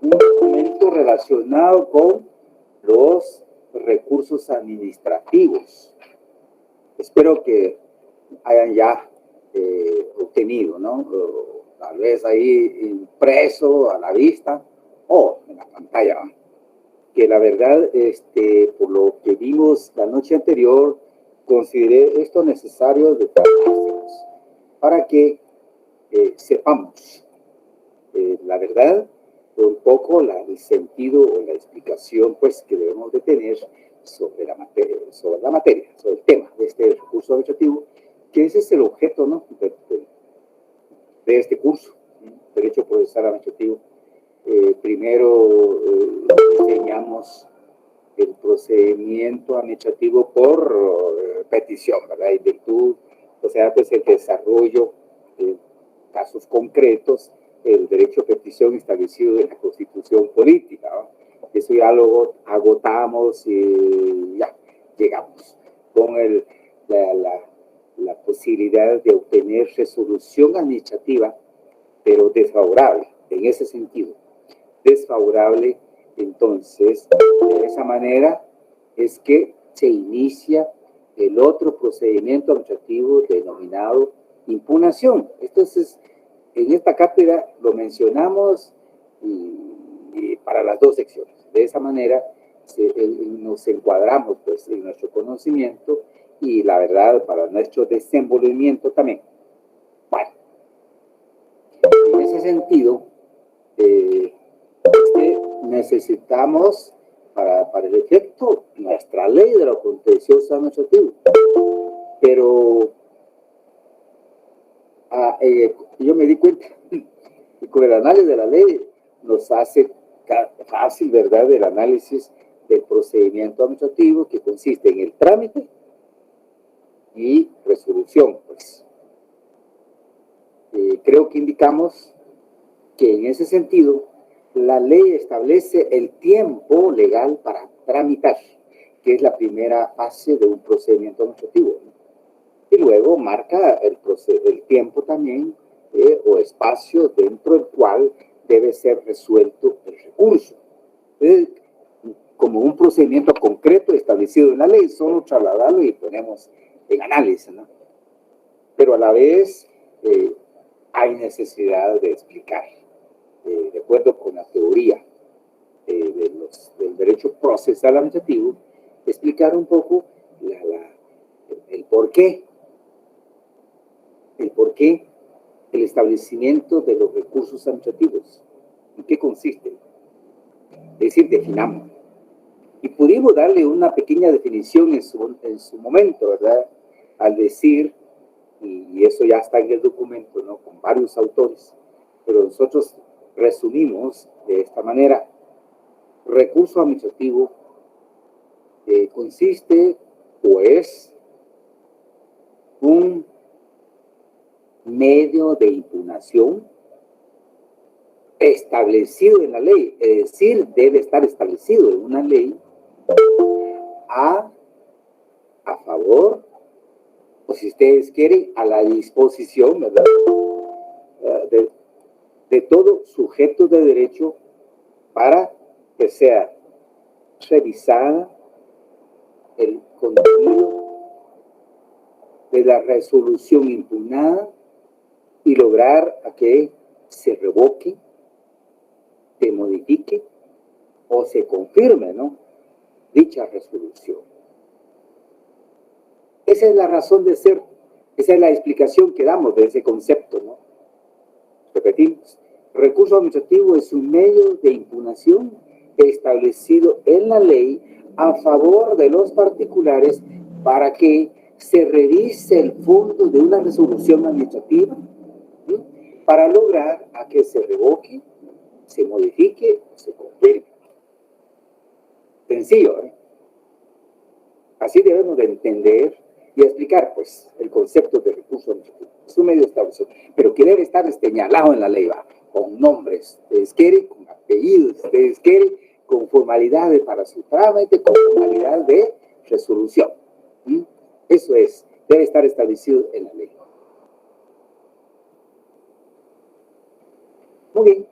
un documento relacionado con los recursos administrativos. Espero que hayan ya obtenido, ¿no? O, tal vez ahí impreso a la vista o en la pantalla, ¿no? Que la verdad, por lo que vimos la noche anterior, consideré esto necesario de para que sepamos la verdad, un poco el sentido o la explicación pues, que debemos de tener sobre la materia, sobre el tema de este recurso administrativo, que ese es el objeto, ¿no? de este curso, ¿sí? Derecho Procesal Administrativo. Primero diseñamos el procedimiento administrativo por petición, ¿verdad? En virtud, o sea, pues el desarrollo de casos concretos, el derecho a petición establecido en la Constitución política, ¿no? Eso ya lo agotamos y ya llegamos con la posibilidad de obtener resolución administrativa, pero desfavorable, en ese sentido. Desfavorable, entonces, de esa manera es que se inicia el otro procedimiento administrativo denominado impugnación. Entonces, en esta cátedra lo mencionamos y para las dos secciones. De esa manera nos encuadramos pues, en nuestro conocimiento y la verdad para nuestro desenvolvimiento también. Bueno, en ese sentido, necesitamos para el efecto nuestra ley de lo contencioso administrativo. Pero yo me di cuenta y con el análisis de la ley nos hace fácil, ¿verdad?, el análisis del procedimiento administrativo que consiste en el trámite y resolución, pues. Creo que indicamos que en ese sentido la ley establece el tiempo legal para tramitar, que es la primera fase de un procedimiento administrativo, ¿no? Y luego marca el tiempo también o espacio dentro del cual debe ser resuelto el recurso. Como un procedimiento concreto establecido en la ley, solo trasladarlo y ponemos en análisis, ¿no? Pero a la vez hay necesidad de explicar, de acuerdo con la teoría del derecho procesal administrativo, explicar un poco el porqué el establecimiento de los recursos administrativos. ¿En qué consiste? Es decir, definamos. Y pudimos darle una pequeña definición en su momento, ¿verdad? Al decir, y eso ya está en el documento, ¿no?, con varios autores, pero nosotros resumimos de esta manera: recurso administrativo consiste o es un medio de impugnación establecido en la ley, es decir, debe estar establecido en una ley a favor, o si ustedes quieren, a la disposición, ¿verdad?, de todo sujeto de derecho para que sea revisada el contenido de la resolución impugnada y lograr a que se revoque, se modifique o se confirme, ¿no?, dicha resolución. Esa es la razón de ser, esa es la explicación que damos de ese concepto, ¿no? Repetimos, recurso administrativo es un medio de impugnación establecido en la ley a favor de los particulares para que se revise el fondo de una resolución administrativa, ¿sí?, para lograr a que se revoque, se modifique, se confirme. Sencillo, ¿eh? Así debemos de entender y explicar, pues, el concepto de recurso administrativo. Es un medio establecido, pero que debe estar señalado en la ley, ¿va?, con nombres, ustedes quieren, con apellidos, ustedes quieren, con formalidades para su trámite, con formalidad de resolución. ¿Mm? Eso es, debe estar establecido en la ley. Muy bien.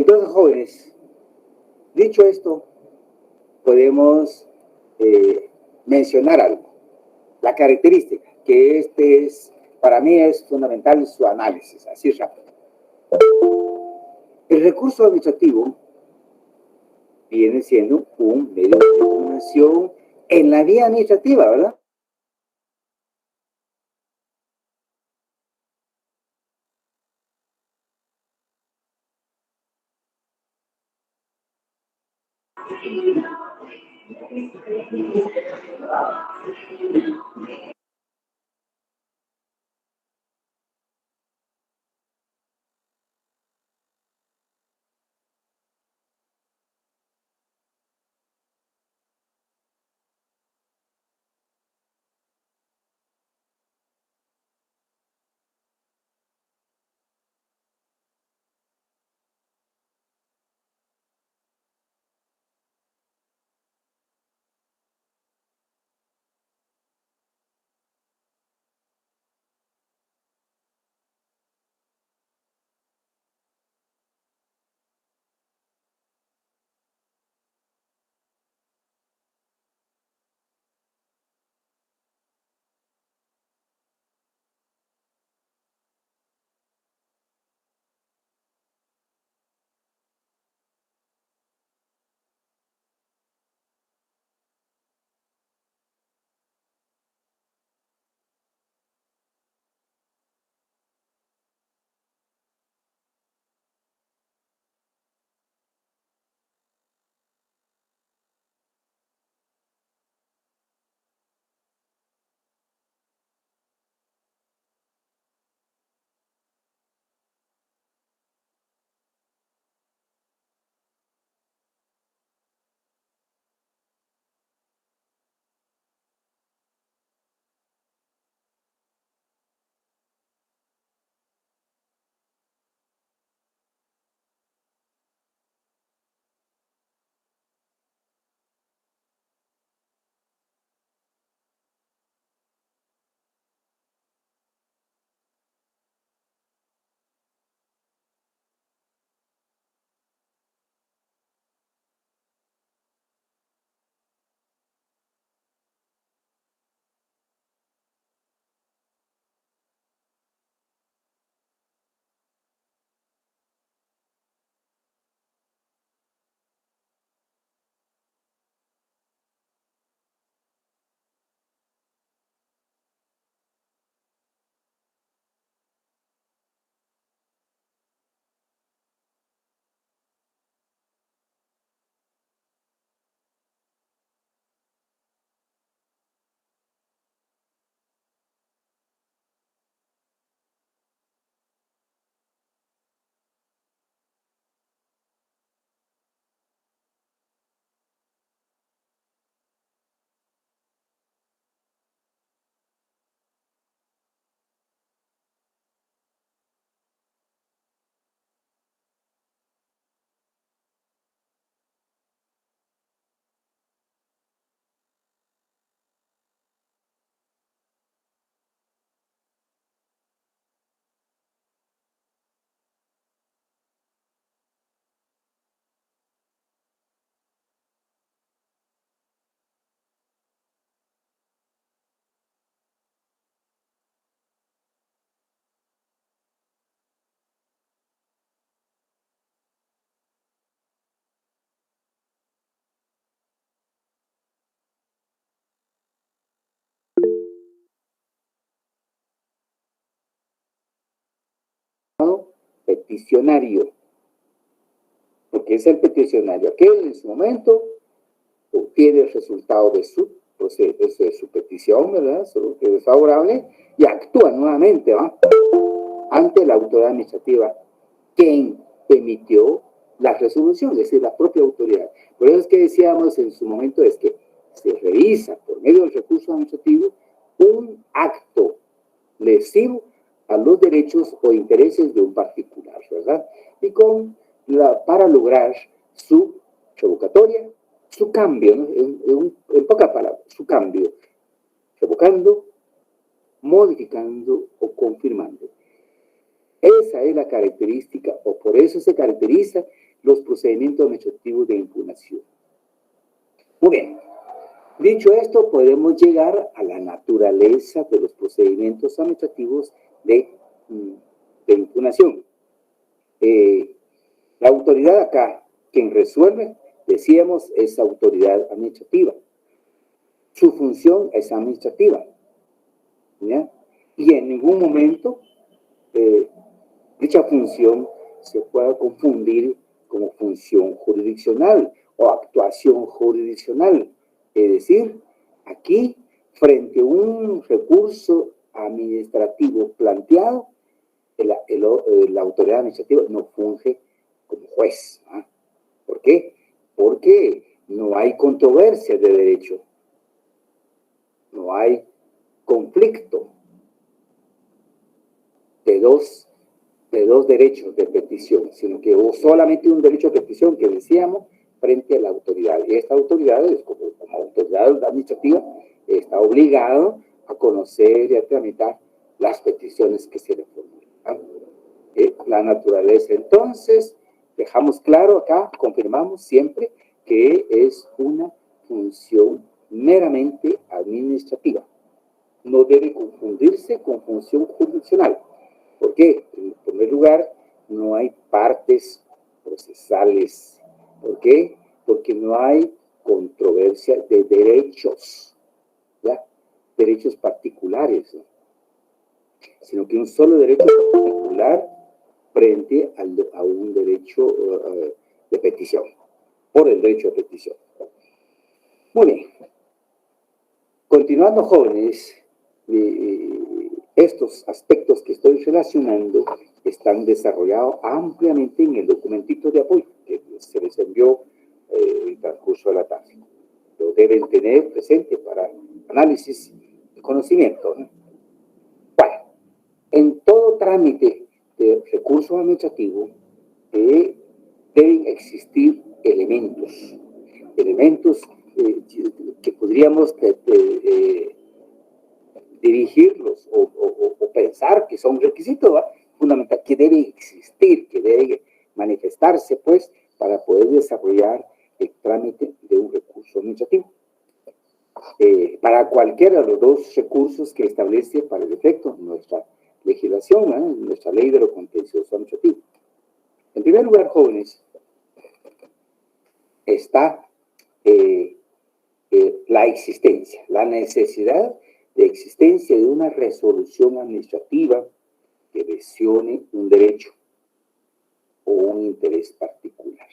Entonces, jóvenes, dicho esto, podemos mencionar algo. La característica, que para mí es fundamental su análisis, así rápido. El recurso administrativo viene siendo un medio de comunicación en la vía administrativa, ¿verdad? Peticionario, porque es el peticionario aquel en su momento obtiene el resultado de su petición, ¿verdad? Su que es favorable y actúa nuevamente, ¿va? Ante la autoridad administrativa, quien emitió la resolución, es decir, la propia autoridad. Por eso es que decíamos en su momento es que se revisa por medio del recurso administrativo un acto lesivo a los derechos o intereses de un particular, ¿verdad? Y para lograr su revocatoria, su cambio, ¿no? En pocas palabras, su cambio, revocando, modificando o confirmando. Esa es la característica, o por eso se caracterizan los procedimientos administrativos de impugnación. Muy bien. Dicho esto, podemos llegar a la naturaleza de los procedimientos administrativos de impugnación. La autoridad acá, quien resuelve, decíamos, es autoridad administrativa. Su función es administrativa, ¿ya? Y en ningún momento dicha función se puede confundir como función jurisdiccional o actuación jurisdiccional. Es decir, aquí, frente a un recurso administrativo planteado, la autoridad administrativa no funge como juez. ¿Ah? ¿Por qué? Porque no hay controversia de derecho, no hay conflicto de dos derechos de petición, sino que hubo solamente un derecho de petición que decíamos frente a la autoridad. Y esta autoridad, como autoridad administrativa, está obligado a conocer y a tramitar las peticiones que se le formulan. La naturaleza, entonces, dejamos claro acá, confirmamos siempre que es una función meramente administrativa. No debe confundirse con función jurisdiccional. ¿Por qué? En primer lugar, no hay partes procesales. ¿Por qué? Porque no hay controversia de derechos, ¿ya? Derechos particulares, ¿no? Sino que un solo derecho particular frente a un derecho de petición, por el derecho de petición. Muy bien. Continuando, jóvenes, estos aspectos que estoy relacionando están desarrollados ampliamente en el documentito de apoyo que se les envió en el transcurso de la tarde. Lo deben tener presente para análisis y conocimiento, ¿no? Bueno, en todo trámite de recurso administrativo deben existir elementos que podríamos dirigirlos o pensar que son requisitos, ¿va? Fundamental, que debe existir, que debe manifestarse, pues, para poder desarrollar el trámite de un recurso administrativo. Para cualquiera de los dos recursos que establece para el efecto nuestra legislación, nuestra ley de lo contencioso administrativo. En primer lugar, jóvenes, está la existencia, la necesidad de existencia de una resolución administrativa que lesione un derecho o un interés particular.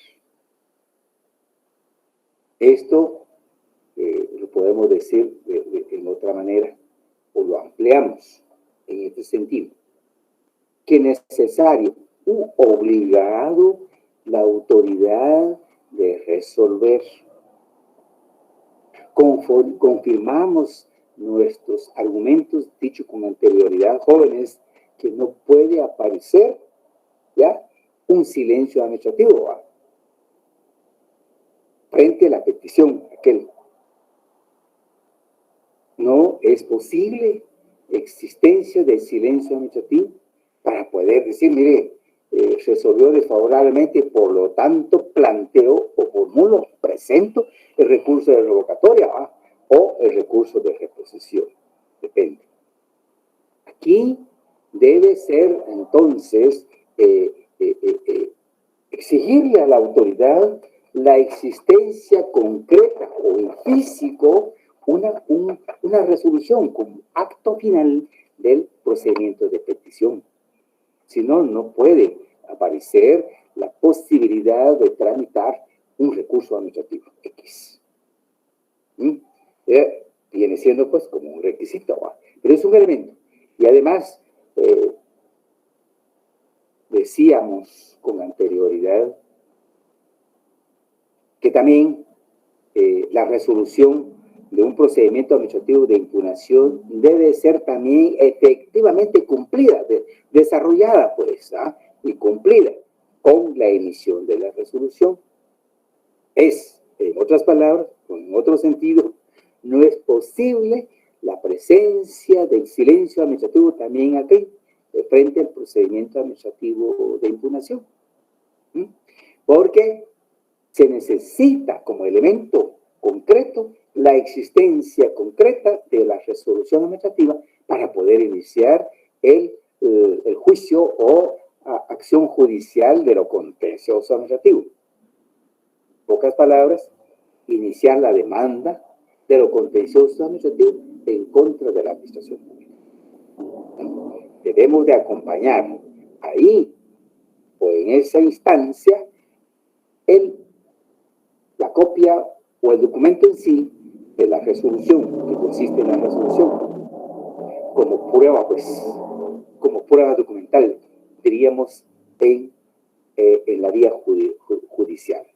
Esto lo podemos decir en otra manera o lo ampliamos en este sentido, que necesario u obligado la autoridad de resolver. Confirmamos nuestros argumentos dichos con anterioridad, jóvenes, que no puede aparecer ya un silencio administrativo, ¿va? Frente a la petición aquel. No es posible existencia de silencio administrativo para poder decir, mire, resolvió desfavorablemente, por lo tanto planteo o formulo, presento el recurso de revocatoria, ¿va? O el recurso de reposición, depende. Aquí debe ser entonces exigirle a la autoridad la existencia concreta o en físico una resolución como acto final del procedimiento de petición. Si no, no puede aparecer la posibilidad de tramitar un recurso administrativo X. Viene siendo pues como un requisito, ¿va? Pero es un elemento. Y además, decíamos con anterioridad que también la resolución de un procedimiento administrativo de impugnación debe ser también efectivamente cumplida, desarrollada pues, y cumplida con la emisión de la resolución. Es, en otras palabras, en otro sentido, no es posible la presencia del silencio administrativo también aquí, frente al procedimiento administrativo de impugnación. Porque se necesita como elemento concreto la existencia concreta de la resolución administrativa para poder iniciar el juicio o acción judicial de lo contencioso administrativo. En pocas palabras, iniciar la demanda de lo contencioso administrativo en contra de la administración pública. Debemos de acompañar ahí o en esa instancia la copia o el documento en sí de la resolución, que consiste en la resolución, como prueba, pues, como prueba documental, diríamos, en la vía judicial.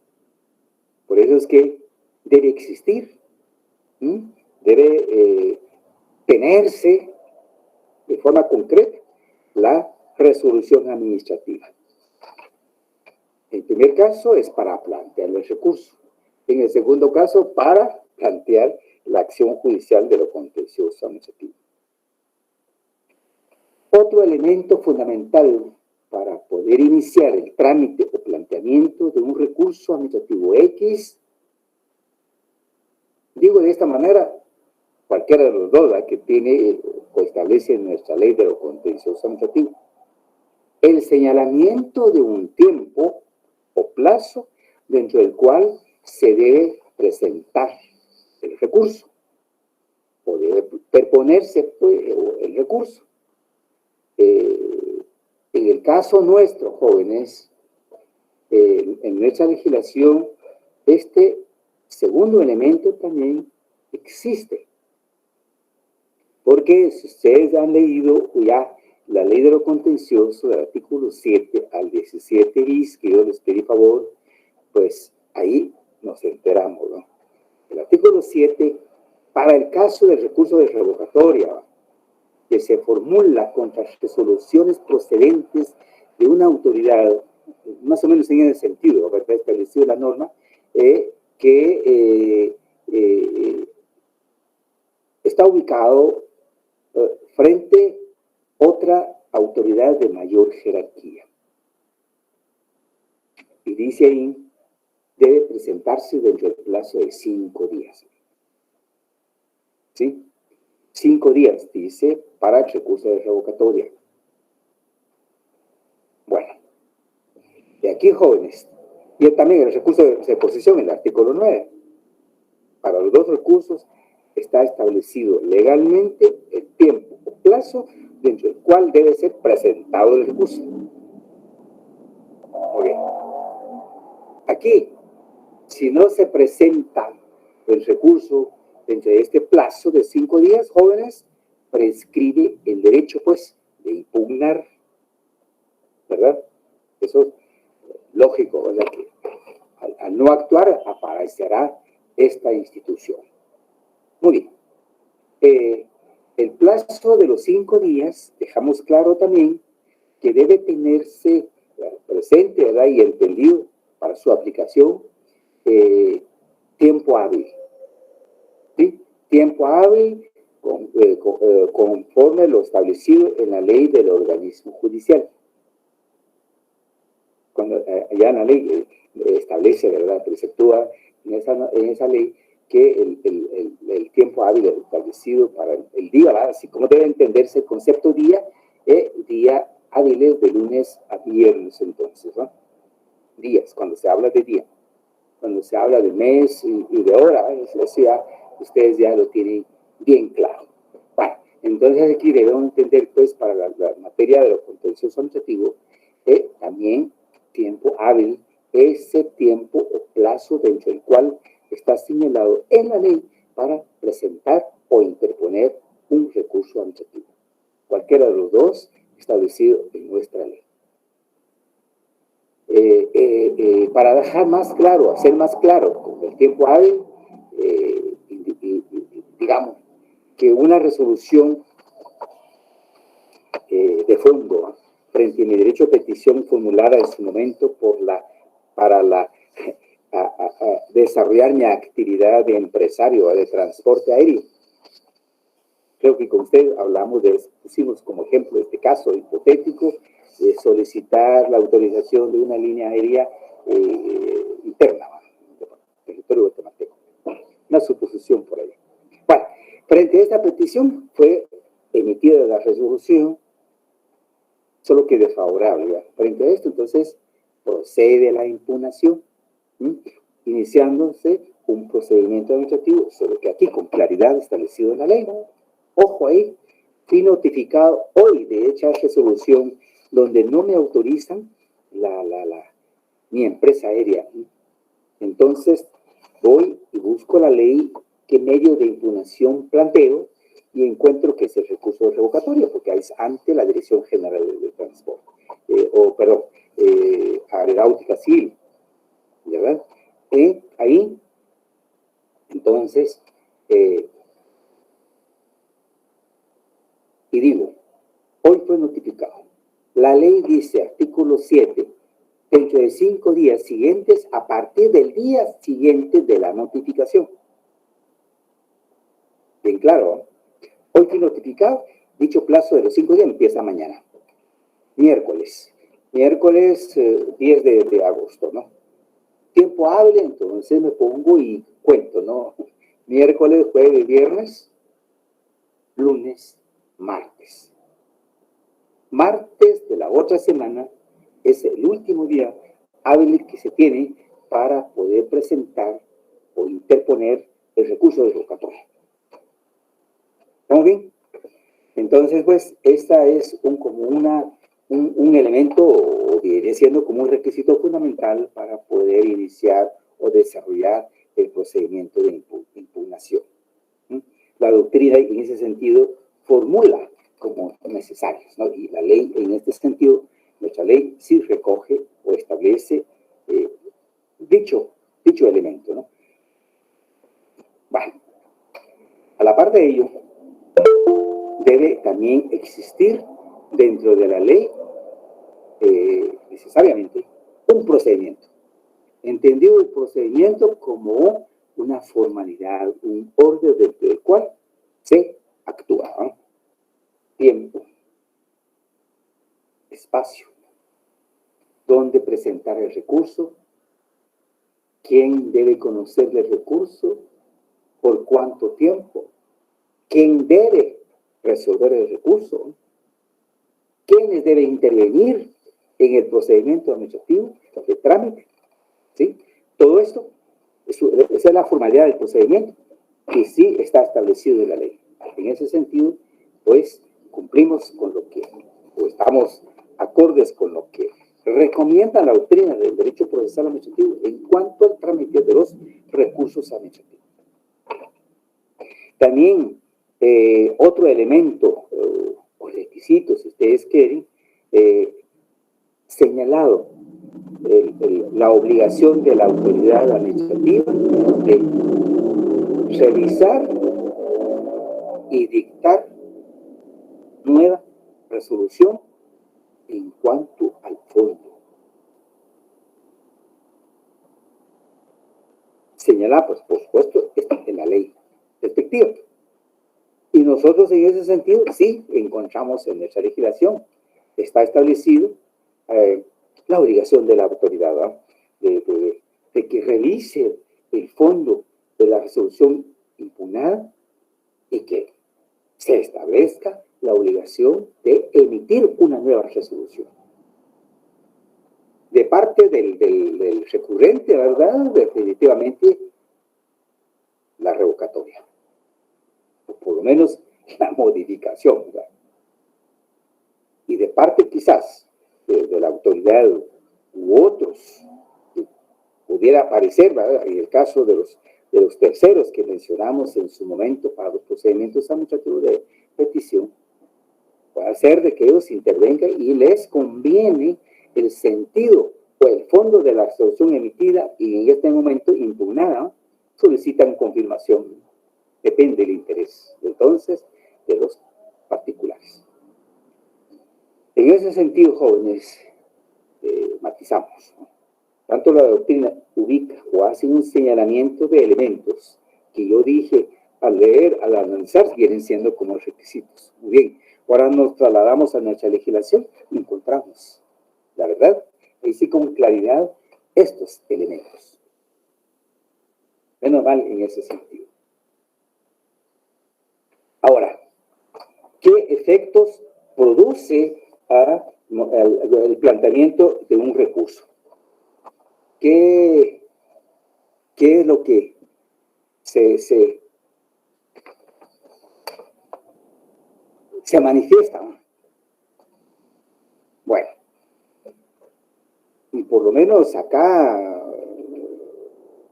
Por eso es que debe existir, debe tenerse de forma concreta la resolución administrativa. El primer caso es para plantear el recurso. En el segundo caso, para plantear la acción judicial de lo contencioso administrativo. Otro elemento fundamental para poder iniciar el trámite o planteamiento de un recurso administrativo X, digo de esta manera, cualquiera de los dos que tiene o establece en nuestra ley de lo contencioso administrativo, el señalamiento de un tiempo o plazo dentro del cual se debe presentar el recurso o debe perponerse el recurso. En el caso nuestro, jóvenes, en nuestra legislación, este segundo elemento también existe. Porque si ustedes han leído ya la ley de lo contencioso del artículo 7 al 17 bis, que yo les pedí favor, pues ahí nos enteramos, ¿no? El artículo 7, para el caso del recurso de revocatoria, que se formula contra resoluciones procedentes de una autoridad, más o menos en ese sentido, ¿verdad? Establecido la norma, que está ubicado frente a otra autoridad de mayor jerarquía. Y dice ahí, debe presentarse dentro del plazo de 5 días. ¿Sí? 5 días, dice, para el recurso de revocatoria. Bueno, de aquí, jóvenes, y también el recurso de reposición, el artículo 9. Para los dos recursos está establecido legalmente el tiempo o plazo dentro del cual debe ser presentado el recurso. Okay. Aquí, si no se presenta el recurso dentro de este plazo de 5 días, jóvenes, prescribe el derecho, pues, de impugnar, ¿verdad? Eso es lógico, ¿verdad? Que al no actuar aparecerá esta institución. Muy bien. El plazo de los 5 días, dejamos claro también que debe tenerse presente, ¿verdad? Y entendido para su aplicación, tiempo hábil. ¿Sí? Tiempo hábil conforme lo establecido en la ley del organismo judicial. Cuando ya la ley establece, ¿verdad? Preceptúa en esa ley que el tiempo hábil establecido para el día, ¿verdad? Así como debe entenderse el concepto día, día hábiles de lunes a viernes, entonces, ¿no? Días, cuando se habla de día. Cuando se habla de mes y de hora, eso ya, ustedes ya lo tienen bien claro. Bueno, entonces aquí debemos entender, pues, para la materia de lo contencioso administrativo, también tiempo hábil, ese tiempo o plazo dentro del cual está señalado en la ley para presentar o interponer un recurso administrativo. Cualquiera de los dos establecido en nuestra ley. Para dejar más claro, hacer más claro con el tiempo hábil, digamos que una resolución de fondo frente a mi derecho a petición formulada en su momento para desarrollar mi actividad de empresario de transporte aéreo. creo que con usted hablamos pusimos como ejemplo este caso hipotético de solicitar la autorización de una línea aérea interna del territorio guatemalteco. Una suposición por ahí. Bueno, frente a esta petición fue emitida la resolución, solo que desfavorable. ¿Ya? Frente a esto, entonces, procede la impugnación, iniciándose un procedimiento administrativo, solo que aquí con claridad establecido en la ley. Ojo ahí, fui notificado hoy de hecha resolución donde no me autorizan mi empresa aérea. Entonces, voy y busco la ley, qué medio de impugnación planteo, y encuentro que es el recurso revocatorio, porque es ante la Dirección General de Transporte, Aeronáutica Civil, ¿verdad? Ahí, entonces, y digo, hoy fue notificado. La ley dice, artículo 7, dentro de 5 días siguientes, a partir del día siguiente de la notificación. Bien claro, ¿eh? Hoy fue notificado, dicho plazo de los 5 días empieza mañana. Miércoles 10 de agosto, ¿no? Tiempo hábil, entonces me pongo y cuento, ¿no? Miércoles, jueves, viernes, lunes, martes. Martes de la otra semana es el último día hábil que se tiene para poder presentar o interponer el recurso de revocatoria. ¿Estamos bien? Entonces, pues, esta es un elemento, o viene siendo como un requisito fundamental para poder iniciar o desarrollar el procedimiento de impugnación. La doctrina, en ese sentido, formula como necesarios, ¿no? Y la ley, en este sentido, nuestra ley sí recoge o establece dicho elemento, ¿no? Bueno, a la par de ello, debe también existir dentro de la ley, necesariamente, un procedimiento. Entendido el procedimiento como una formalidad, un orden dentro del cual se actúa, ¿no? Tiempo, espacio, dónde presentar el recurso, quién debe conocer el recurso, por cuánto tiempo, quién debe resolver el recurso, quiénes deben intervenir en el procedimiento administrativo de trámite, ¿sí? Todo esto, esa es la formalidad del procedimiento que sí está establecido en la ley. En ese sentido, pues, cumplimos con lo que, o estamos acordes con lo que recomienda la doctrina del derecho procesal administrativo en cuanto al trámite de los recursos administrativos. También, otro elemento o requisito, si ustedes quieren, señalado la obligación de la autoridad administrativa de revisar y dictar nueva resolución en cuanto al fondo. Señala, pues, por supuesto, está en la ley respectiva. Y nosotros en ese sentido, sí, encontramos en nuestra legislación, está establecido la obligación de la autoridad, ¿no? de que revise el fondo de la resolución impugnada y que se establezca la obligación de emitir una nueva resolución. De parte del recurrente, ¿verdad? Definitivamente la revocatoria. O por lo menos la modificación, ¿verdad? Y de parte quizás de la autoridad u otros que pudiera aparecer, ¿verdad? En el caso de los terceros que mencionamos en su momento para los procedimientos administrativos de petición, puede ser de que ellos intervengan y les conviene el sentido o el fondo de la resolución emitida y en este momento impugnada, solicitan confirmación. Depende del interés, entonces, de los particulares. En ese sentido, jóvenes, matizamos, ¿no? Tanto la doctrina ubica o hace un señalamiento de elementos que yo dije al leer, al analizar, vienen siendo como requisitos. Muy bien, ahora nos trasladamos a nuestra legislación y encontramos, la verdad, ahí sí con claridad, estos elementos. Menos mal en ese sentido. Ahora, ¿qué efectos produce el planteamiento de un recurso? ¿Qué es lo que se manifiesta? Bueno, y por lo menos acá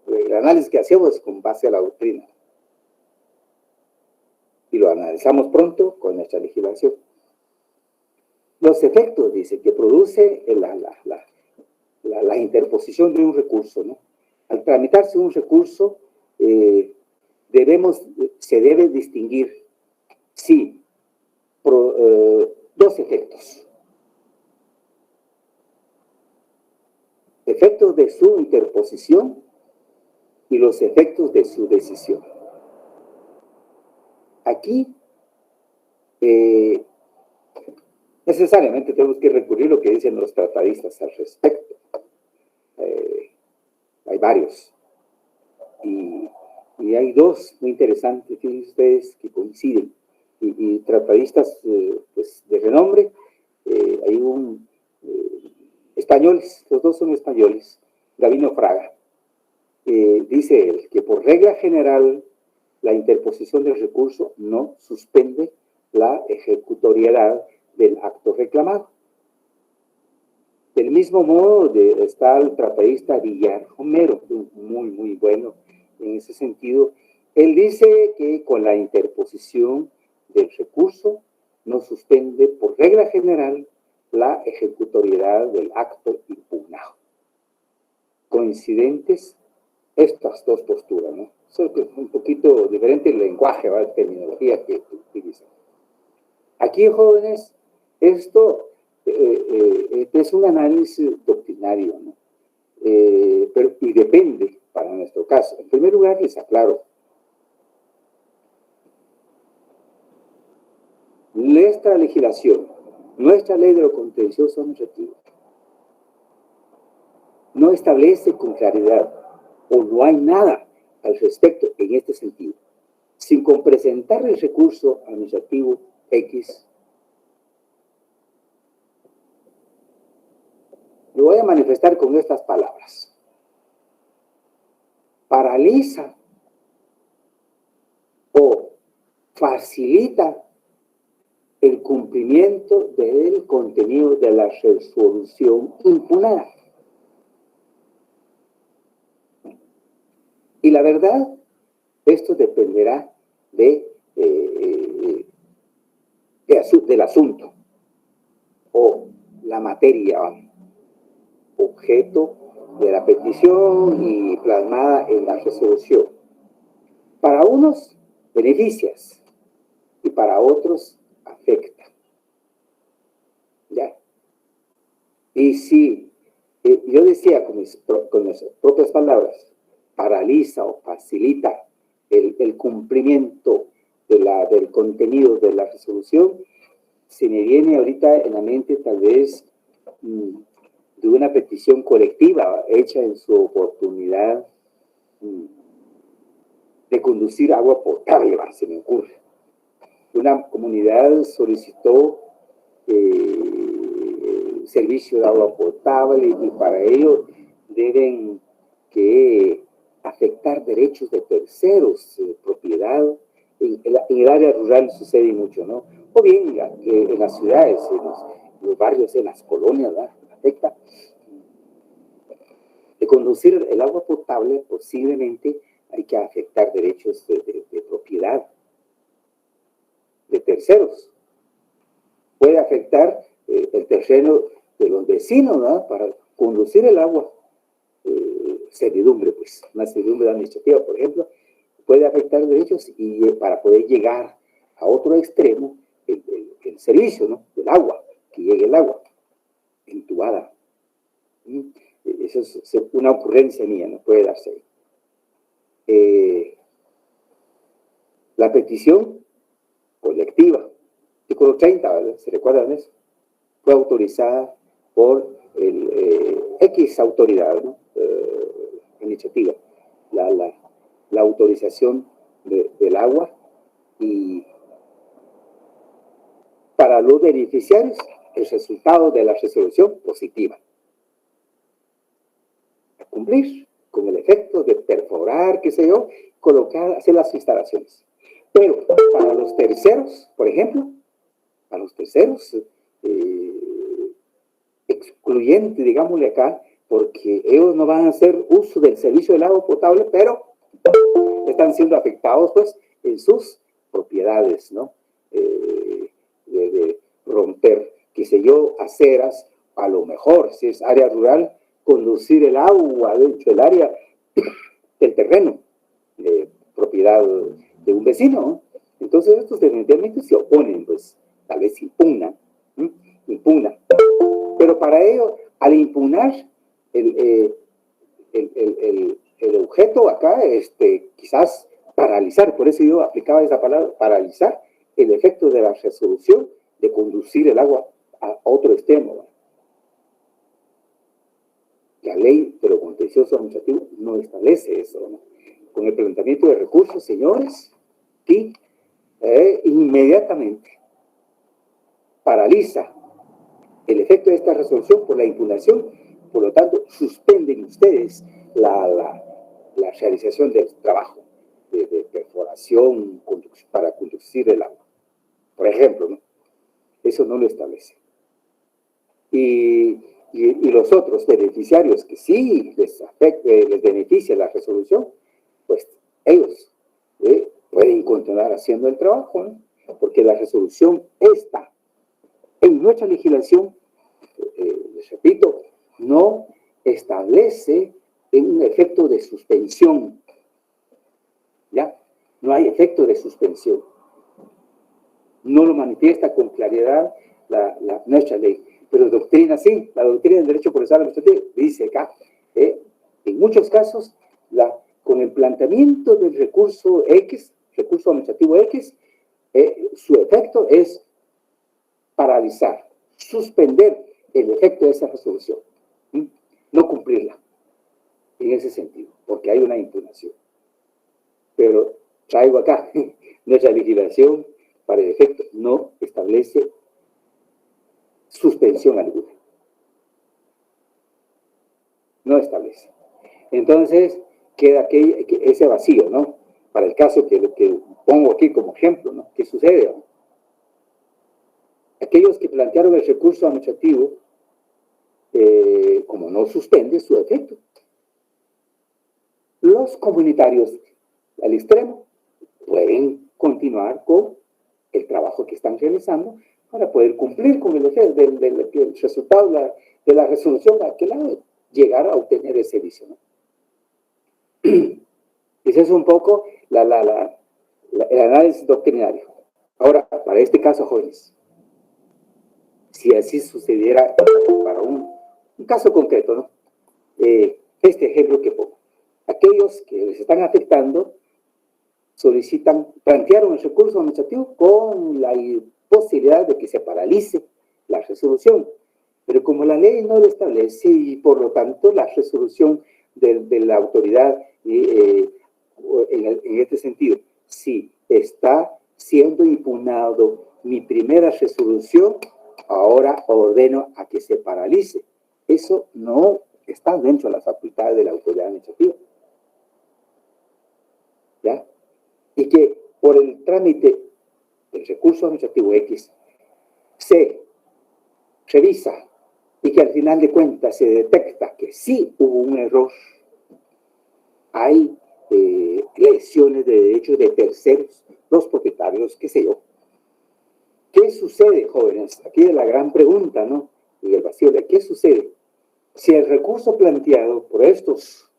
el análisis que hacemos es con base a la doctrina. Y lo analizamos pronto con nuestra legislación. Los efectos, dice, que produce la interposición de un recurso, ¿no? Al tramitarse un recurso, se debe distinguir, sí, dos efectos. Efectos de su interposición y los efectos de su decisión. Aquí, necesariamente tenemos que recurrir a lo que dicen los tratadistas al respecto. Hay varios. Y hay dos muy interesantes, fíjense ustedes, que coinciden. Y tratadistas pues, de renombre, hay españoles, los dos son españoles, Gabino Fraga. Dice él que por regla general la interposición del recurso no suspende la ejecutoriedad del acto reclamado. Del mismo modo está el tratadista Villar Romero, muy, muy bueno en ese sentido. Él dice que con la interposición del recurso no suspende por regla general la ejecutoriedad del acto impugnado. Coincidentes estas dos posturas, ¿no? Solo que un poquito diferente el lenguaje, ¿va? La terminología que utilizan. Aquí, jóvenes, esto es un análisis doctrinario, ¿no? Y depende para nuestro caso. En primer lugar, les aclaro, nuestra legislación, nuestra ley de lo contencioso administrativo, no establece con claridad o no hay nada al respecto en este sentido. Sin presentar el recurso administrativo X, lo voy a manifestar con estas palabras. Paraliza o facilita el cumplimiento del contenido de la resolución impugnada. Y la verdad, esto dependerá del asunto o la materia, objeto de la petición y plasmada en la resolución. Para unos beneficias y para otros afecta. ¿Ya? Y si yo decía con mis propias palabras, paraliza o facilita el cumplimiento del contenido de la resolución, se me viene ahorita en la mente tal vez de una petición colectiva hecha en su oportunidad de conducir agua potable, se me ocurre. Una comunidad solicitó servicio de agua potable y para ello deben que afectar derechos de terceros, propiedad. En el área rural sucede mucho, ¿no? O bien en las ciudades, en los barrios, en las colonias, ¿verdad? Afecta. De conducir el agua potable, posiblemente hay que afectar derechos de propiedad de terceros. Puede afectar el terreno de los vecinos, ¿verdad? Para conducir el agua. Servidumbre, pues, una servidumbre administrativa, por ejemplo, puede afectar derechos y para poder llegar a otro extremo, el servicio, ¿no? Del agua, que llegue el agua entubada. Eso es una ocurrencia mía, no puede darse ahí. La petición colectiva, artículo 30, ¿verdad? ¿Se recuerdan eso? Fue autorizada por el X autoridad, ¿no? Iniciativa, la autorización del agua, y para los beneficiarios el resultado de la resolución positiva. A cumplir con el efecto de perforar, qué sé yo, colocar, hacer las instalaciones. Pero para los terceros, por ejemplo, para los terceros, excluyente, digámosle acá, porque ellos no van a hacer uso del servicio del agua potable, pero están siendo afectados, pues, en sus propiedades, ¿no? De romper, qué sé yo, aceras, a lo mejor, si es área rural, conducir el agua dentro del área del terreno, de propiedad de un vecino, ¿no? Entonces estos definitivamente se oponen, pues, tal vez impugnan, pero para ello, al impugnar el objeto acá, quizás paralizar, por eso yo aplicaba esa palabra, paralizar el efecto de la resolución de conducir el agua a otro extremo, ¿no? La ley de lo contencioso administrativo no establece eso, ¿no? Con el planteamiento de recursos, señores, y inmediatamente paraliza el efecto de esta resolución por la impugnación. Por lo tanto, suspenden ustedes la realización del trabajo de perforación para conducir el agua, por ejemplo, ¿no? Eso no lo establece. Y los otros beneficiarios que sí les beneficia la resolución, pues ellos pueden continuar haciendo el trabajo, ¿no? Porque la resolución está en nuestra legislación, les repito, no establece un efecto de suspensión, ¿ya? No hay efecto de suspensión. No lo manifiesta con claridad nuestra ley. Pero doctrina sí, la doctrina del derecho procesal administrativo dice acá, en muchos casos, con el planteamiento del recurso X, recurso administrativo X, su efecto es paralizar, suspender el efecto de esa resolución, no cumplirla en ese sentido, porque hay una impugnación. Pero traigo acá, nuestra legislación para el efecto no establece suspensión alguna. No establece. Entonces, queda ese vacío, ¿no? Para el caso que pongo aquí como ejemplo, ¿no? ¿Qué sucede? Aquellos que plantearon el recurso administrativo, como no suspende su efecto, los comunitarios al extremo pueden continuar con el trabajo que están realizando para poder cumplir con el efecto del resultado de la resolución a que llegar a obtener el servicio, ¿no? Ese es un poco el análisis doctrinario. Ahora, para este caso, jóvenes, si así sucediera para un caso concreto, ¿no? Este ejemplo que pongo. Aquellos que les están afectando plantearon el recurso administrativo con la posibilidad de que se paralice la resolución. Pero como la ley no lo establece y por lo tanto la resolución de la autoridad en este sentido, si está siendo impugnado mi primera resolución, ahora ordeno a que se paralice. Eso no está dentro de las facultades de la autoridad administrativa, ¿ya? Y que por el trámite del recurso administrativo X se revisa y que al final de cuentas se detecta que sí hubo un error, hay lesiones de derechos de terceros, los propietarios, qué sé yo. ¿Qué sucede, jóvenes? Aquí es la gran pregunta, ¿no? Y el vacío de ¿qué sucede? Si el recurso planteado por estos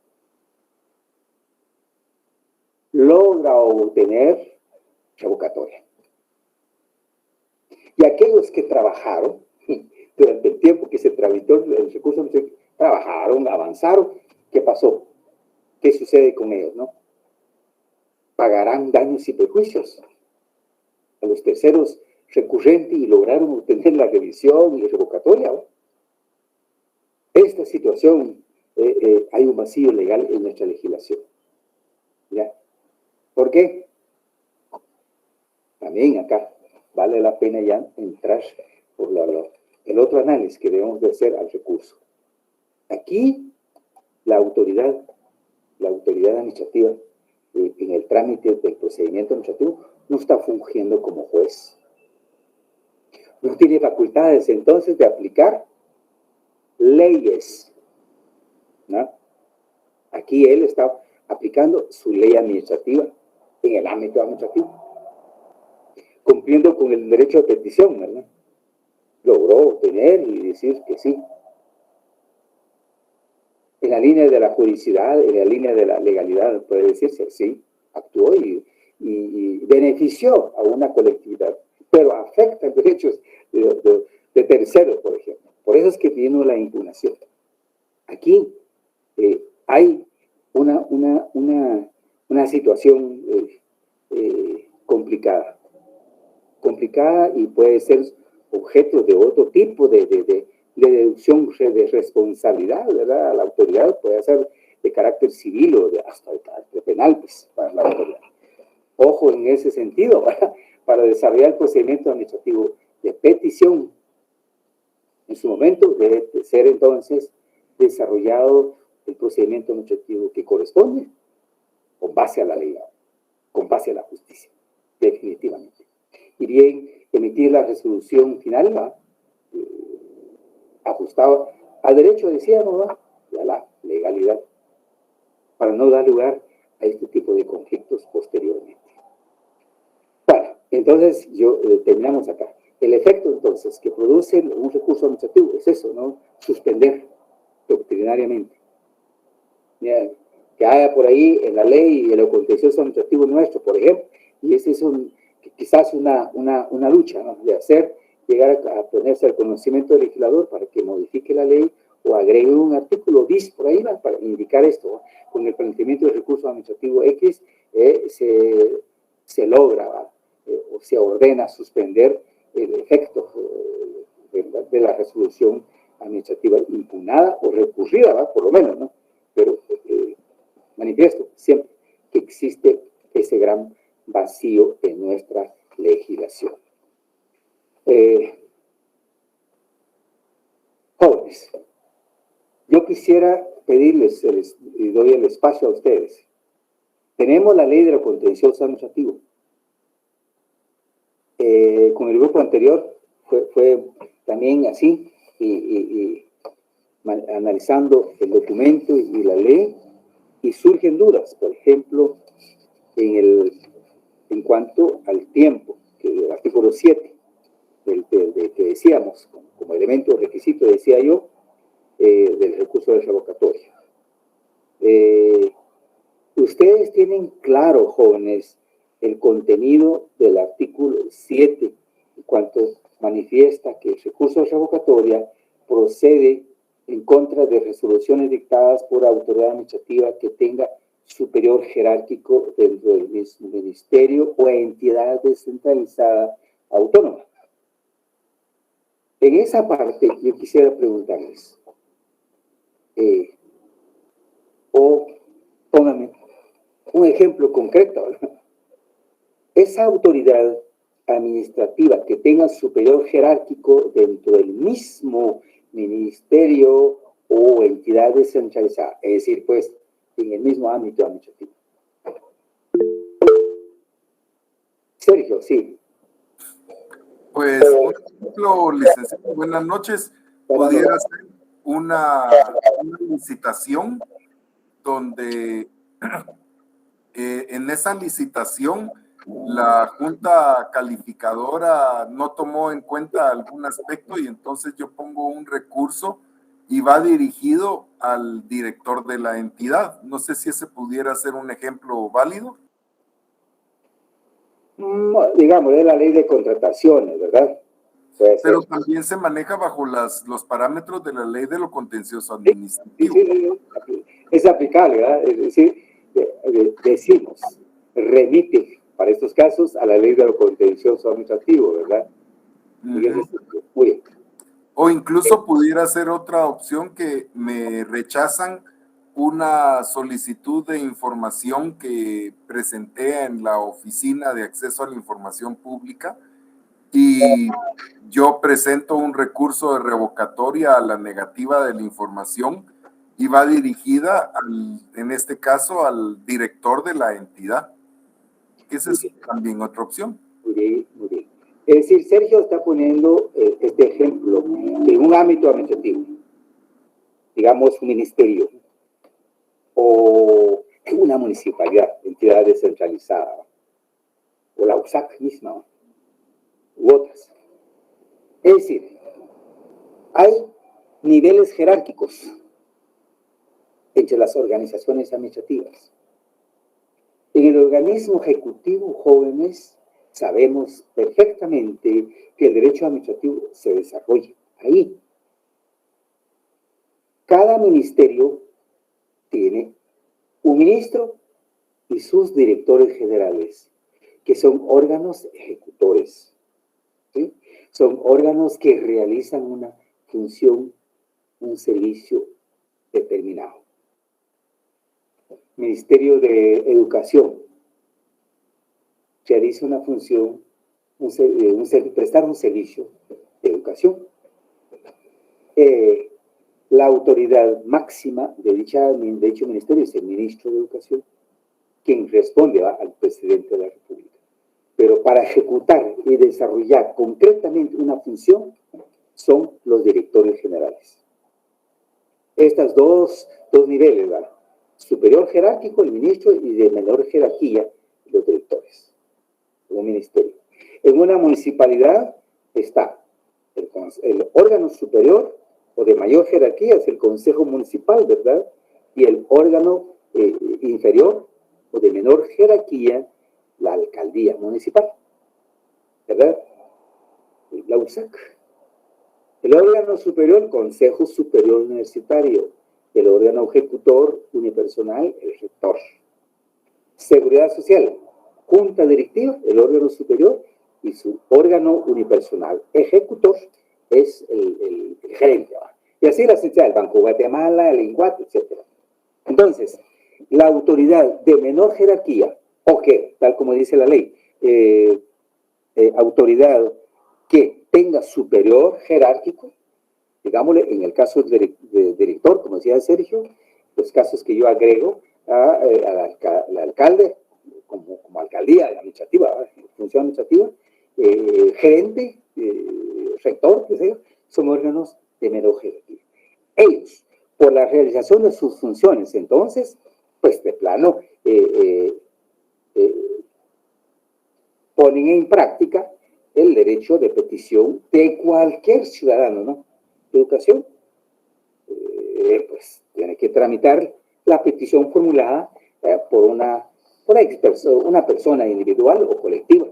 logra obtener revocatoria, y aquellos que trabajaron durante el tiempo que se tramitó el recurso, trabajaron, avanzaron, ¿qué pasó? ¿Qué sucede con ellos, no? pagarán daños y perjuicios a los terceros recurrentes y lograron obtener la revisión y revocatoria, ¿no? Esta situación, hay un vacío legal en nuestra legislación, ¿ya? ¿Por qué? También acá vale la pena ya entrar por el otro análisis que debemos de hacer al recurso. Aquí la autoridad administrativa en el trámite del procedimiento administrativo no está fungiendo como juez. No tiene facultades entonces de aplicar leyes, ¿no? Aquí él está aplicando su ley administrativa en el ámbito administrativo, cumpliendo con el derecho de petición, ¿verdad? Logró obtener y decir que sí. En la línea de la juridicidad, en la línea de la legalidad, puede decirse, sí, actuó y benefició a una colectividad, pero afecta derechos de terceros, por ejemplo. Por eso es que vino la impugnación. Aquí hay una situación complicada y puede ser objeto de otro tipo de deducción de responsabilidad, ¿verdad? La autoridad puede ser de carácter civil o hasta de carácter penal, pues, para la autoridad. Ojo en ese sentido, ¿verdad? Para desarrollar el procedimiento administrativo de petición. En su momento debe ser entonces desarrollado el procedimiento administrativo que corresponde con base a la ley, con base a la justicia, definitivamente. Y bien, emitir la resolución final, ¿va? Ajustado al derecho, decíamos, ¿va? Y a la legalidad, para no dar lugar a este tipo de conflictos posteriormente. Bueno, entonces terminamos acá. El efecto, entonces, que produce un recurso administrativo es eso, ¿no? Suspender doctrinariamente. Ya, que haya por ahí en la ley el contencioso administrativo nuestro, por ejemplo, y ese es quizás una lucha, ¿no? De llegar a ponerse al conocimiento del legislador para que modifique la ley o agregue un artículo bis por ahí, ¿no? Para indicar esto, ¿no? Con el planteamiento del recurso administrativo X se logra, o se ordena suspender el efecto de la resolución administrativa impugnada o recurrida, ¿va? Por lo menos, ¿no? Pero manifiesto siempre que existe ese gran vacío en nuestra legislación. Jóvenes, yo quisiera pedirles, y doy el espacio a ustedes. Tenemos la ley de lo contencioso administrativo. Con el grupo anterior fue también así, analizando el documento y la ley, y surgen dudas, por ejemplo, en cuanto al tiempo, que el artículo 7, que decíamos, como elemento requisito, decía yo, del recurso de revocatoria. Ustedes tienen claro, jóvenes, el contenido del artículo 7, en cuanto manifiesta que el recurso de revocatoria procede en contra de resoluciones dictadas por autoridad administrativa que tenga superior jerárquico dentro del mismo ministerio o entidad descentralizada autónoma. En esa parte yo quisiera preguntarles, o pónganme un ejemplo concreto, ¿verdad? Esa autoridad administrativa que tenga superior jerárquico dentro del mismo ministerio o entidad descentralizada, es decir, pues, en el mismo ámbito administrativo. Sergio, sí. Pues, por ejemplo, licenciado, buenas noches. Pudiera ser una licitación donde en esa licitación la junta calificadora no tomó en cuenta algún aspecto y entonces yo pongo un recurso y va dirigido al director de la entidad. No sé si ese pudiera ser un ejemplo válido. Digamos, es la ley de contrataciones, ¿verdad? Pero también se maneja bajo los parámetros de la ley de lo contencioso administrativo. Sí, es aplicable, ¿verdad? Es decir, decimos, remite para estos casos a la ley de lo contencioso administrativo, ¿verdad? Muy bien. O incluso pudiera ser otra opción que me rechazan una solicitud de información que presenté en la Oficina de Acceso a la Información Pública y yo presento un recurso de revocatoria a la negativa de la información y va dirigida, en este caso, al director de la entidad. Esa es también otra opción. Muy bien, muy bien. Es decir, Sergio está poniendo este ejemplo en un ámbito administrativo, digamos un ministerio o una municipalidad, entidad descentralizada, o la USAC misma, u otras. Es decir, hay niveles jerárquicos entre las organizaciones administrativas. En el organismo ejecutivo, jóvenes, sabemos perfectamente que el derecho administrativo se desarrolla ahí. Cada ministerio tiene un ministro y sus directores generales, que son órganos ejecutores, ¿sí? Son órganos que realizan una función, un servicio determinado. Ministerio de Educación realiza una función, prestar un servicio de educación. La autoridad máxima de dicho ministerio es el ministro de Educación, quien responde al presidente de la República. Pero para ejecutar y desarrollar concretamente una función son los directores generales. Estas dos niveles, ¿verdad? Superior jerárquico, el ministro, y de menor jerarquía, los directores, un ministerio. En una municipalidad está el órgano superior o de mayor jerarquía, es el Consejo Municipal, ¿verdad? Y el órgano inferior o de menor jerarquía, la Alcaldía Municipal, ¿verdad? La USAC. El órgano superior, Consejo Superior Universitario. El órgano ejecutor unipersonal, el rector. Seguridad Social, Junta Directiva, el órgano superior, y su órgano unipersonal ejecutor es el gerente. Y así la sección del Banco Guatemala, el INGUAT, etc. Entonces, la autoridad de menor jerarquía, o que, tal como dice la ley, autoridad que tenga superior jerárquico, digámosle, en el caso de director, como decía Sergio, los casos que yo agrego al alcalde, como alcaldía administrativa, función administrativa, gerente, rector, qué sé yo, son órganos de menor jerarquía. Ellos, por la realización de sus funciones, entonces, pues de plano, ponen en práctica el derecho de petición de cualquier ciudadano, ¿no? De educación, pues tiene que tramitar la petición formulada por una persona individual o colectiva.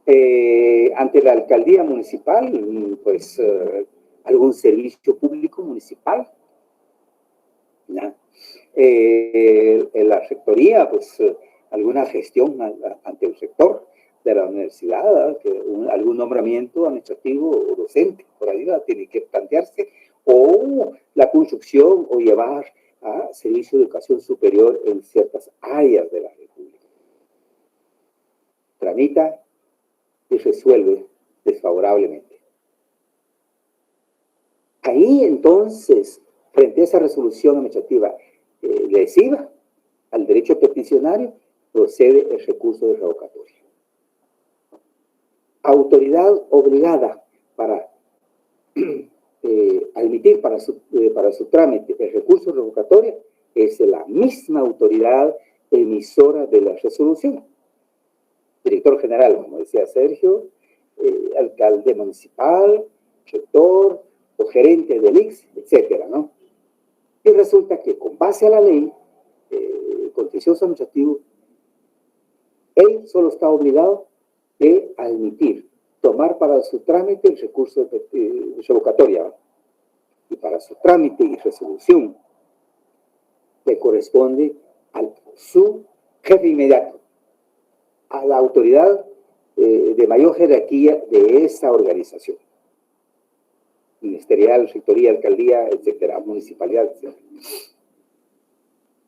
Ante la alcaldía municipal, pues algún servicio público municipal, ¿no? En la rectoría, pues alguna gestión ante el rector de la universidad, algún nombramiento administrativo o docente por ahí tiene que plantearse, o la construcción o llevar a servicio de educación superior en ciertas áreas de la República. Tramita y resuelve desfavorablemente. Ahí entonces, frente a esa resolución administrativa lesiva al derecho peticionario, procede el recurso de revocatoria. Autoridad obligada para admitir para su trámite el recurso revocatorio es la misma autoridad emisora de la resolución. Director general, como decía Sergio, alcalde municipal, rector o gerente del ICS, etcétera, ¿no? Y resulta que con base a la ley contencioso administrativo, él solo está obligado de admitir, tomar para su trámite el recurso de revocatoria, ¿no? Y para su trámite y resolución le corresponde a su jefe inmediato, a la autoridad de mayor jerarquía de esa organización. Ministerial, rectoría, alcaldía, etcétera, municipalidad, etcétera.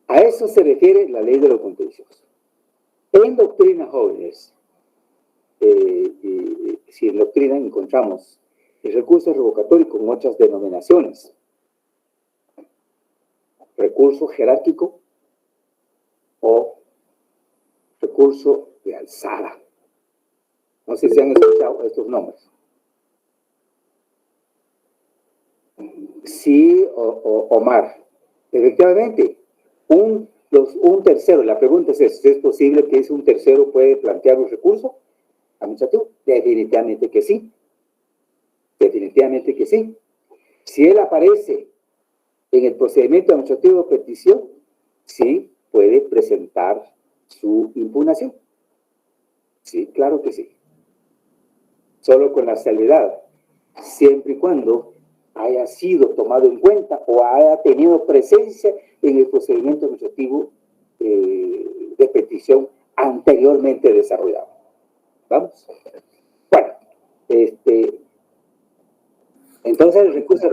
A eso se refiere la ley de lo contencioso. En doctrina, jóvenes, si en doctrina encontramos el recurso revocatorio con otras denominaciones, recurso jerárquico o recurso de alzada. No sé si han escuchado estos nombres. Sí, Omar. Efectivamente, un tercero, la pregunta es ¿es posible que un tercero puede plantear un recurso administrativo? Definitivamente que sí. Definitivamente que sí. Si él aparece en el procedimiento administrativo de petición, sí puede presentar su impugnación. Sí, claro que sí. Solo con la salvedad, siempre y cuando haya sido tomado en cuenta o haya tenido presencia en el procedimiento administrativo de petición anteriormente desarrollado. ¿Vamos? Bueno, entonces el recurso...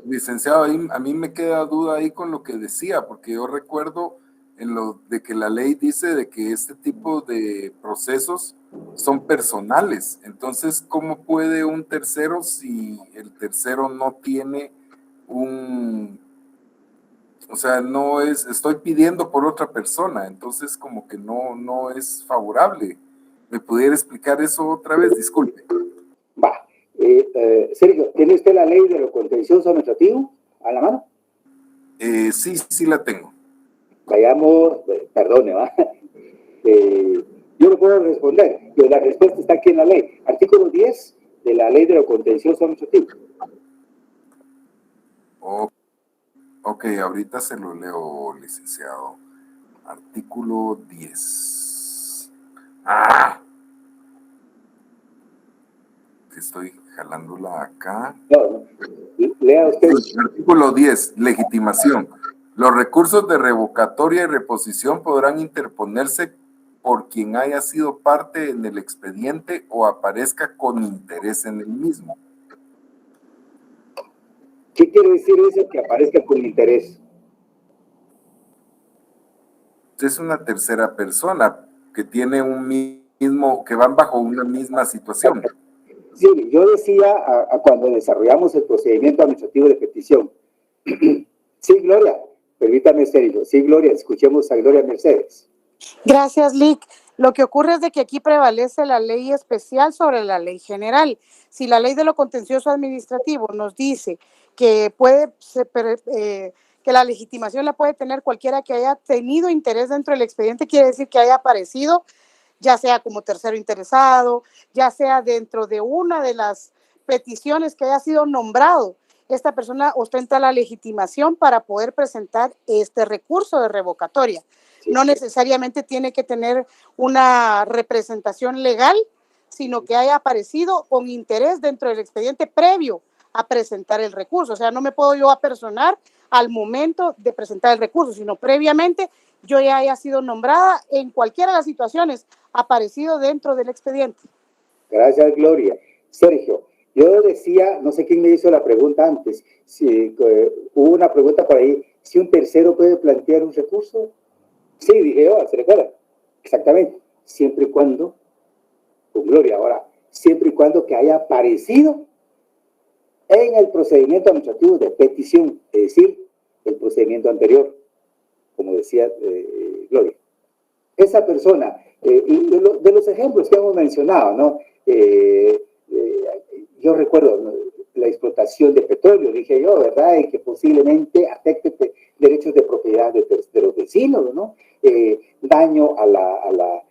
Licenciado, a mí me queda duda ahí con lo que decía, porque yo recuerdo de que la ley dice de que este tipo de procesos son personales. Entonces, ¿cómo puede un tercero si el tercero no tiene o sea, no es, estoy pidiendo por otra persona, entonces como que no es favorable? ¿Me pudiera explicar eso otra vez? Disculpe. Va. Sergio, ¿tiene usted la ley de lo contencioso administrativo a la mano? Sí la tengo. Vayamos, perdone, ¿va? Yo no puedo responder, pero la respuesta está aquí en la ley. Artículo 10 de la ley de lo contencioso administrativo. Ok, ahorita se lo leo, licenciado. Artículo 10. ¡Ah! Estoy jalándola acá. No, lea usted. Artículo 10, legitimación. Los recursos de revocatoria y reposición podrán interponerse por quien haya sido parte en el expediente o aparezca con interés en el mismo. ¿Qué quiere decir eso que aparezca con interés? Es una tercera persona que tiene que van bajo una misma situación. Sí, yo decía cuando desarrollamos el procedimiento administrativo de petición. Sí, Gloria, permítame, Sergio. Sí, Gloria, escuchemos a Gloria Mercedes. Gracias, Lic. Lo que ocurre es de que aquí prevalece la ley especial sobre la ley general. Si la ley de lo contencioso administrativo nos dice que que la legitimación la puede tener cualquiera que haya tenido interés dentro del expediente, quiere decir que haya aparecido, ya sea como tercero interesado, ya sea dentro de una de las peticiones que haya sido nombrado. Esta persona ostenta la legitimación para poder presentar este recurso de revocatoria. No necesariamente tiene que tener una representación legal, sino que haya aparecido con interés dentro del expediente previo a presentar el recurso. O sea, no me puedo yo apersonar al momento de presentar el recurso, sino previamente yo ya haya sido nombrada en cualquiera de las situaciones, aparecido dentro del expediente. Gracias, Gloria. Sergio, yo decía, no sé quién me hizo la pregunta antes, si hubo una pregunta por ahí, si un tercero puede plantear un recurso. Sí, dije yo, ¿se recuerda? Exactamente. Siempre y cuando, con Gloria ahora, siempre y cuando que haya aparecido en el procedimiento administrativo de petición, es decir, el procedimiento anterior, como decía Gloria. Esa persona, y de los ejemplos que hemos mencionado, ¿no? Yo recuerdo la explotación de petróleo, dije yo, ¿verdad? Y que posiblemente afecte derechos de propiedad de los vecinos, ¿no? Daño a la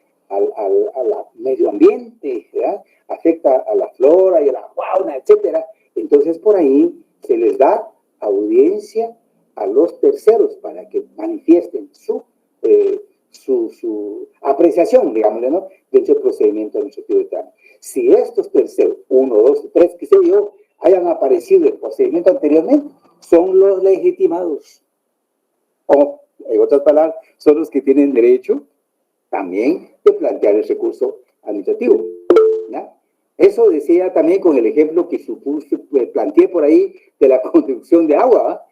medio ambiente, ¿verdad? Afecta a la flora y a la fauna, etcétera. Entonces, por ahí se les da audiencia a los terceros para que manifiesten su apreciación, digámosle, ¿no? De ese procedimiento administrativo de trámite. Si estos terceros, 1, 2, 3, qué sé yo, hayan aparecido en el procedimiento anteriormente, son los legitimados. O, en otras palabras, son los que tienen derecho también de plantear el recurso administrativo, ¿ya? Eso decía también con el ejemplo que planteé por ahí de la conducción de agua,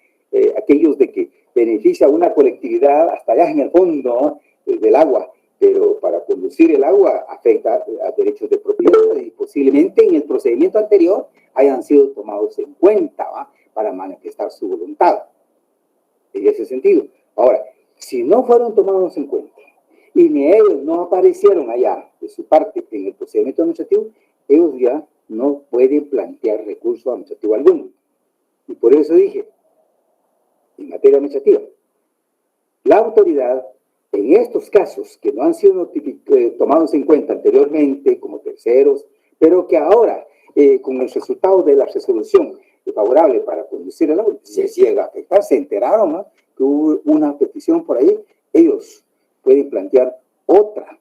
aquellos de que beneficia a una colectividad hasta allá en el fondo del agua, pero para conducir el agua afecta a derechos de propiedad y posiblemente en el procedimiento anterior hayan sido tomados en cuenta, ¿va? Para manifestar su voluntad. En ese sentido. Ahora, si no fueron tomados en cuenta y ni ellos no aparecieron allá de su parte en el procedimiento administrativo, ellos ya no pueden plantear recurso administrativo alguno. Y por eso dije, en materia administrativa, la autoridad, en estos casos que no han sido tomados en cuenta anteriormente como terceros, pero que ahora, con el resultado de la resolución favorable para conducir el agua, se llega a afectar, se enteraron, ¿no?, que hubo una petición por ahí, ellos pueden plantear otra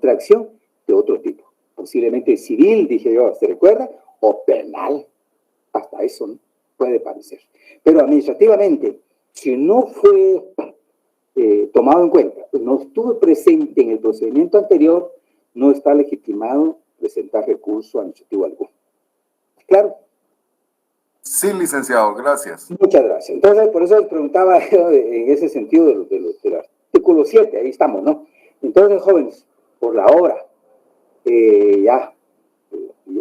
acción de otro tipo, posiblemente civil, dije yo, ¿se recuerda? O penal, hasta eso, ¿no?, puede parecer. Pero administrativamente, si no fue tomado en cuenta, pues no estuvo presente en el procedimiento anterior, no está legitimado presentar recurso administrativo alguno. ¿Claro? Sí, licenciado, gracias. Muchas gracias. Entonces, por eso les preguntaba en ese sentido del artículo 7, ahí estamos, ¿no? Entonces, jóvenes, por la hora, ya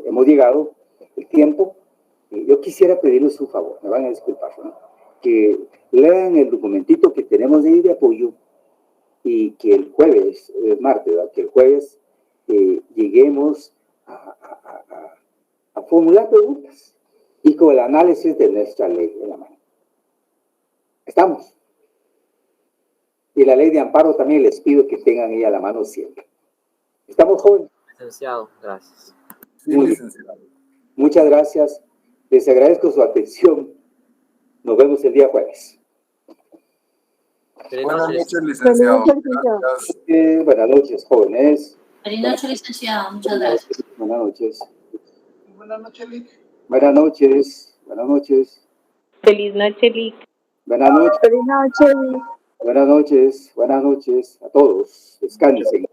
hemos llegado el tiempo. Yo quisiera pedirles un favor, me van a disculpar, ¿no?, que lean el documentito que tenemos de ahí de apoyo y que el jueves, martes, ¿verdad?, que el jueves lleguemos a formular preguntas y con el análisis de nuestra ley en la mano. ¿Estamos? Y la ley de amparo también les pido que tengan ella a la mano siempre. ¿Estamos, jóvenes? Licenciado, gracias. Sí, licenciado. Muchas gracias. Les agradezco su atención. Nos vemos el día jueves. Buenas noches, licenciado. Gracias. Buenas noches, jóvenes. Feliz noche, licenciado. Muchas gracias. Buenas noches. Buenas noches, Lic. Buenas noches. Buenas noches. Feliz noche, Lic. Buenas noches. Feliz noche. Buenas noches. Buenas noches a todos. Descansen.